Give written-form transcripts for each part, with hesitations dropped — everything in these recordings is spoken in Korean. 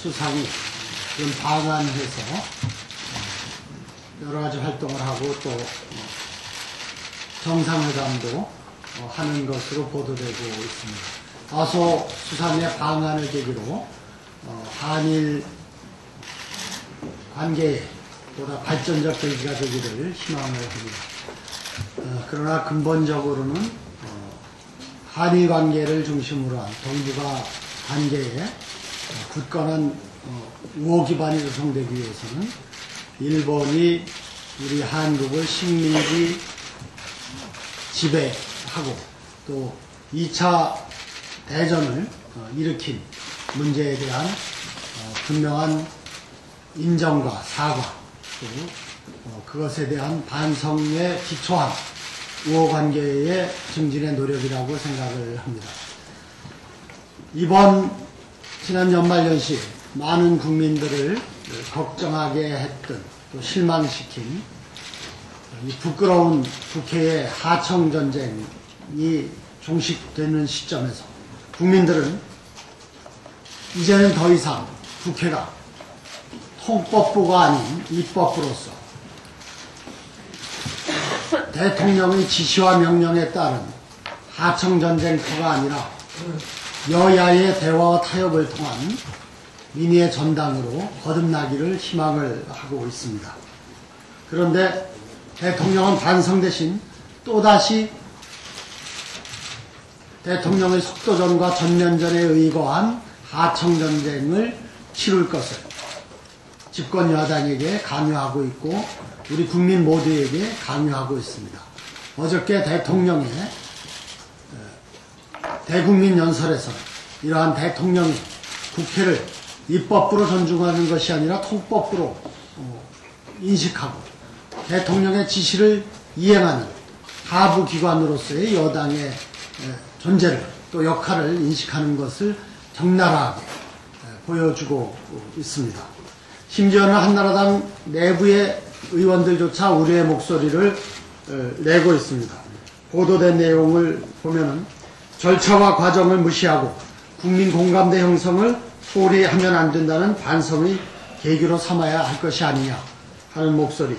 수상이 그런 방한해서 여러 가지 활동을 하고 또 정상회담도 하는 것으로 보도되고 있습니다. 아소 수상의 방한을 계기로 한일 관계에 보다 발전적 계기가 되기를 희망을 합니다. 그러나 근본적으로는 한일 관계를 중심으로 한 동북아 관계에 굳건한 우호 기반이 조성되기 위해서는 일본이 우리 한국을 식민지 지배하고 또 2차 대전을 일으킨 문제에 대한 분명한 인정과 사과 또 그것에 대한 반성에 기초한 우호관계의 증진의 노력이라고 생각을 합니다. 이번 지난 연말연시에 많은 국민들을 걱정하게 했던 또 실망시킨 이 부끄러운 국회의 하청전쟁이 종식되는 시점에서 국민들은 이제는 더 이상 국회가 통법부가 아닌 입법부로서 대통령의 지시와 명령에 따른 하청전쟁터가 아니라 여야의 대화와 타협을 통한 민의의 전당으로 거듭나기를 희망을 하고 있습니다. 그런데 대통령은 반성 대신 또다시 대통령의 속도전과 전면전에 의거한 하청전쟁을 치룰 것을 집권 여당에게 강요하고 있고 우리 국민 모두에게 강요하고 있습니다. 어저께 대통령의 대국민 연설에서 이러한 대통령이 국회를 입법부로 존중하는 것이 아니라 통법부로 인식하고 대통령의 지시를 이행하는 하부기관으로서의 여당의 존재를 또 역할을 인식하는 것을 적나라하게 보여주고 있습니다. 심지어는 한나라당 내부의 의원들조차 우려의 목소리를 내고 있습니다. 보도된 내용을 보면은 절차와 과정을 무시하고 국민 공감대 형성을 소홀히 하면 안 된다는 반성의 계기로 삼아야 할 것이 아니냐 하는 목소리,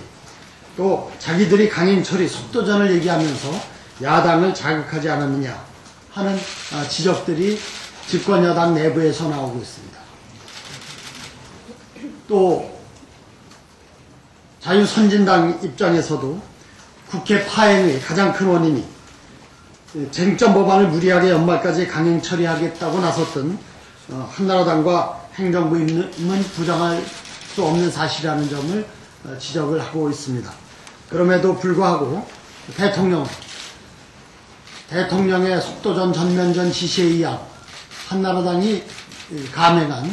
또 자기들이 강행 처리 속도전을 얘기하면서 야당을 자극하지 않았느냐 하는 지적들이 집권 여당 내부에서 나오고 있습니다. 또 자유선진당 입장에서도 국회 파행의 가장 큰 원인이 쟁점 법안을 무리하게 연말까지 강행 처리하겠다고 나섰던 한나라당과 행정부임은 부정할 수 없는 사실이라는 점을 지적을 하고 있습니다. 그럼에도 불구하고 대통령의 속도전 전면전 지시에 의한 한나라당이 감행한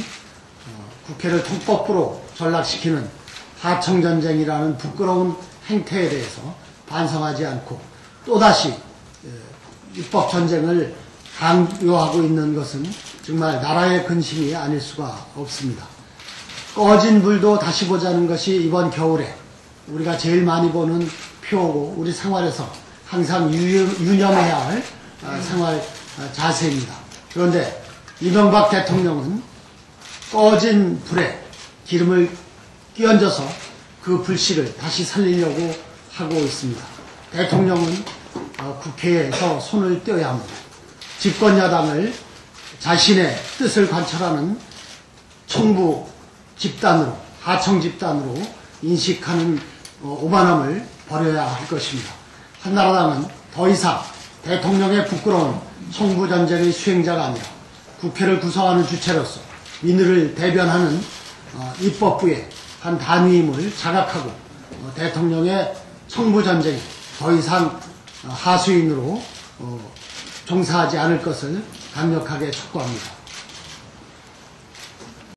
국회를 통법부로 전락시키는 하청전쟁이라는 부끄러운 행태에 대해서 반성하지 않고 또다시 입법전쟁을 강요하고 있는 것은 정말 나라의 근심이 아닐 수가 없습니다. 꺼진 불도 다시 보자는 것이 이번 겨울에 우리가 제일 많이 보는 표고 우리 생활에서 항상 유념해야 할 생활 자세입니다. 그런데 이명박 대통령은 꺼진 불에 기름을 끼얹어서 그 불씨를 다시 살리려고 하고 있습니다. 대통령은 국회에서 손을 떼어야 합니다. 집권 야당을 자신의 뜻을 관철하는 청부 집단으로, 하청 집단으로 인식하는 오만함을 버려야 할 것입니다. 한나라당은 더 이상 대통령의 부끄러운 청부전쟁의 수행자가 아니라 국회를 구성하는 주체로서 민의를 대변하는 입법부의 한 단위임을 자각하고 대통령의 청부전쟁에 더 이상 하수인으로 종사하지 않을 것을 강력하게 촉구합니다.